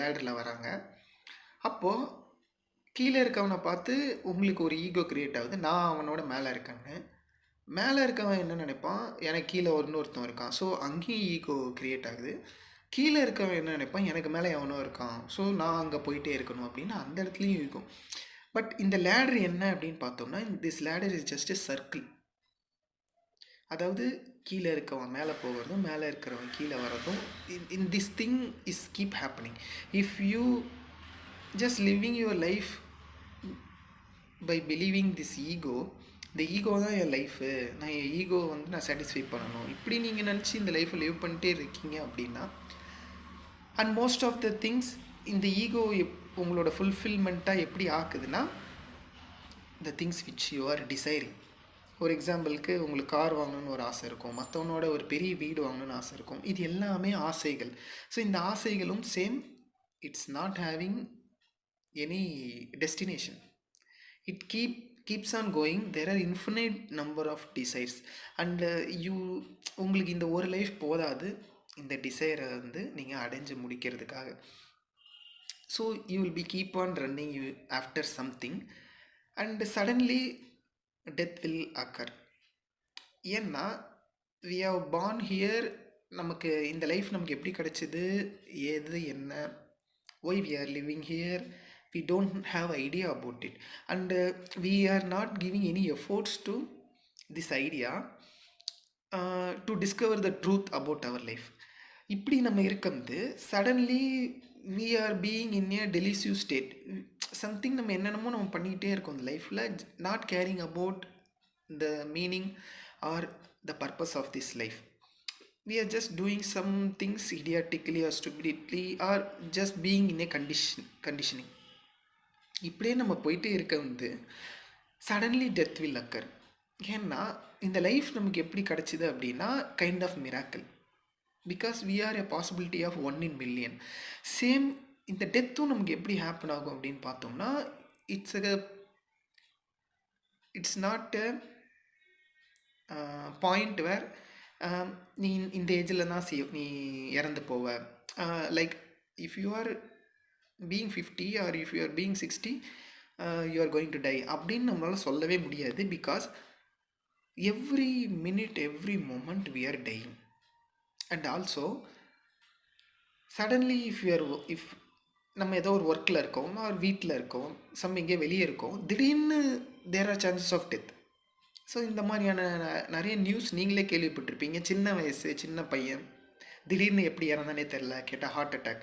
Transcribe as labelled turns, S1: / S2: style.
S1: லேடரில் வராங்க. அப்போது கீழே இருக்கவனை பார்த்து உங்களுக்கு ஒரு ஈகோ கிரியேட் ஆகுது, நான் அவனோட மேலே இருக்கேன்னு. மேலே இருக்கவன் என்ன நினைப்பான், எனக்கு கீழே இன்னொருத்தன் இருக்கான், ஸோ அங்கேயும் ஈகோ கிரியேட் ஆகுது. கீழே இருக்கவன் என்ன நினைப்பான், எனக்கு மேலே எவனோ இருக்கான், ஸோ நான் அங்கே போயிட்டே இருக்கணும் அப்படின்னு அந்த இடத்துலையும் ஈகோ. பட் இந்த லேடர் என்ன அப்படின்னு பார்த்தோம்னா, this ladder is just a circle. அதாவது கீழே இருக்கவன் மேலே போகிறதும் மேலே இருக்கிறவன் கீழே வர்றதும், in this thing is keep happening. If you just living your life by believing this ego, இந்த ஈகோ தான் என் லைஃபு, நான் என் ஈகோ வந்து நான் சாட்டிஸ்ஃபை பண்ணணும், இப்படி நீங்கள் நினச்சி இந்த லைஃப்பை லிவ் பண்ணிட்டே இருக்கீங்க அப்படின்னா, and most of the things இந்த ஈகோ உங்களோட ஃபுல்ஃபில்மெண்ட்டாக எப்படி ஆக்குதுன்னா, the things which you are desiring. ஒரு எக்ஸாம்பிளுக்கு உங்களுக்கு கார் வாங்கணும்னு ஒரு ஆசை இருக்கும், மற்றவனோட ஒரு பெரிய வீடு வாங்கணும்னு ஆசை இருக்கும். இது எல்லாமே ஆசைகள். ஸோ இந்த ஆசைகளும் same, it's not having any destination. It keeps on going. There are infinite number of desires and உங்களுக்கு இந்த ஒரு லைஃப் போதாது இந்த டிசைரை வந்து நீங்கள் அடைஞ்சு முடிக்கிறதுக்காக. So you will be keep on running you after something and suddenly death will occur. ஏன்னா வி ஹவ் பார்ன் ஹியர், நமக்கு இந்த லைஃப் நமக்கு எப்படி கிடைச்சிது, ஏது என்ன, why we are living here, we don't have idea about it and we are not giving any efforts to this idea to discover the truth about our life. இப்படி நம்ம இருக்கும்போது suddenly we are being in a delusive state, something நம்ம என்னென்னமோ நம்ம பண்ணிக்கிட்டே இருக்கோம் இந்த லைஃப்பில், not caring about the meaning or the purpose of this life. We are just doing some things idiotically or stupidly or just being in a conditioning. இப்படியே நம்ம போயிட்டே இருக்க வந்து சடன்லி டெத் வில் அக்கர். ஏன்னா இந்த லைஃப் நமக்கு எப்படி கிடச்சிது அப்படின்னா kind of miracle, because we are a possibility of 1 in million. Same இந்த டெத்தும் நமக்கு எப்படி ஹேப்பன் ஆகும் அப்படின்னு பார்த்தோம்னா, it's not a point where நீ இந்த ஏஜில் தான் நீ இறந்து போவ. Like if you are being 50 or if you are being 60 you are going to die அப்படின்னு நம்மளால் சொல்லவே முடியாது. Because every minute every moment we are dying. And also suddenly if நம்ம ஏதோ ஒரு ஒர்க்கில் இருக்கோம் ஆர் வீட்டில் இருக்கோம், எங்கே வெளியே இருக்கோம், திடீர்னு there are chances of death. So இந்த மாதிரியான நிறைய நியூஸ் நீங்களே கேள்விப்பட்டிருப்பீங்க. சின்ன வயசு சின்ன பையன் திடீர்னு எப்படி இறந்தானே தெரில, கேட்டால் ஹார்ட் அட்டாக்.